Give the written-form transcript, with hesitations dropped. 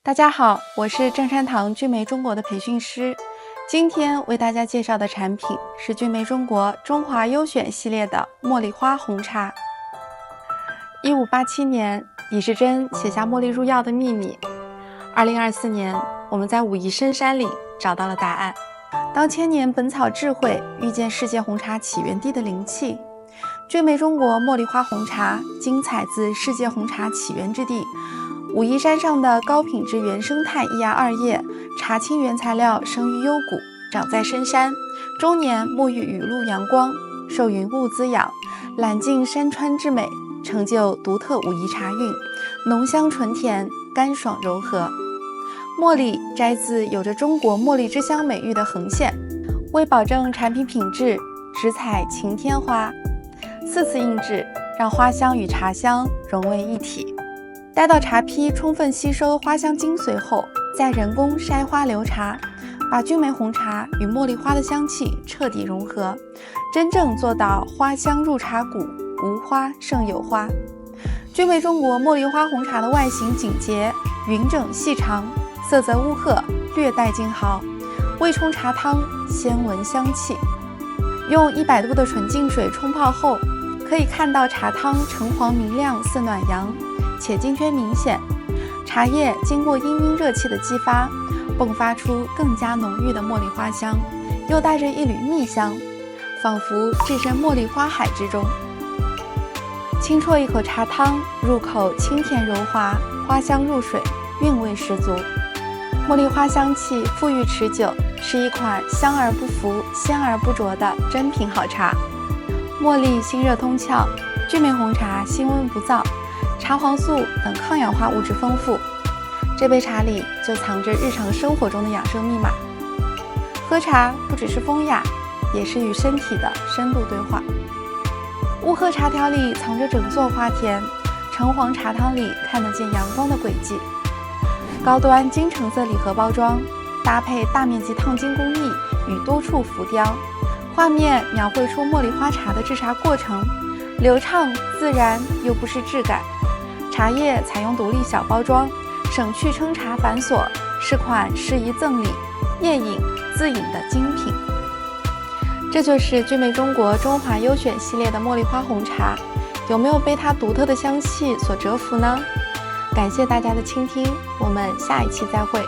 大家好，我是正山堂聚美中国的培训师。今天为大家介绍的产品是聚美中国中华优选系列的茉莉花红茶。1587年，李时珍写下茉莉入药的秘密。2024年，我们在武夷深山里找到了答案。当千年本草智慧遇见世界红茶起源地的灵气，聚美中国茉莉花红茶精采自世界红茶起源之地武夷山上的高品质原生态一芽二叶茶青原材料，生于幽谷，长在深山，终年沐浴雨露阳光，受云雾滋养，揽尽山川之美，成就独特武夷茶韵，浓香纯甜，干爽柔和。茉莉摘自有着中国茉莉之乡美誉的横县，为保证产品品质，只采晴天花，4次印制，让花香与茶香融为一体。待到茶坯充分吸收花香精髓后，再人工筛花留茶，把聚美红茶与茉莉花的香气彻底融合，真正做到花香入茶骨，无花胜有花。聚美中国茉莉花红茶的外形紧洁、匀整细长，色泽乌褐，略带金毫，未冲茶汤，鲜闻香气。用100度的纯净水冲泡后，可以看到茶汤橙黄明亮，似暖阳，且金圈明显，茶叶经过氤氲热气的激发，迸发出更加浓郁的茉莉花香，又带着一缕蜜香，仿佛置身茉莉花海之中。轻啜一口茶汤，入口清甜柔滑，花香入水，韵味十足。茉莉花香气馥郁持久，是一款香而不浮、鲜而不浊的珍品好茶。茉莉辛热通窍，聚美红茶辛温不燥，茶黄素等抗氧化物质丰富，这杯茶里就藏着日常生活中的养生密码。喝茶不只是风雅，也是与身体的深度对话。雾褐茶条里藏着整座花田，橙黄茶汤里看得见阳光的轨迹。高端金橙色礼盒包装，搭配大面积烫金工艺与多处浮雕，画面描绘出茉莉花茶的制茶过程，流畅自然又不失质感。茶叶采用独立小包装，省去称茶繁琐，是款适宜赠礼、夜饮、自饮的精品。这就是聚美中国中华优选系列的茉莉花红茶，有没有被它独特的香气所折服呢？感谢大家的倾听，我们下一期再会。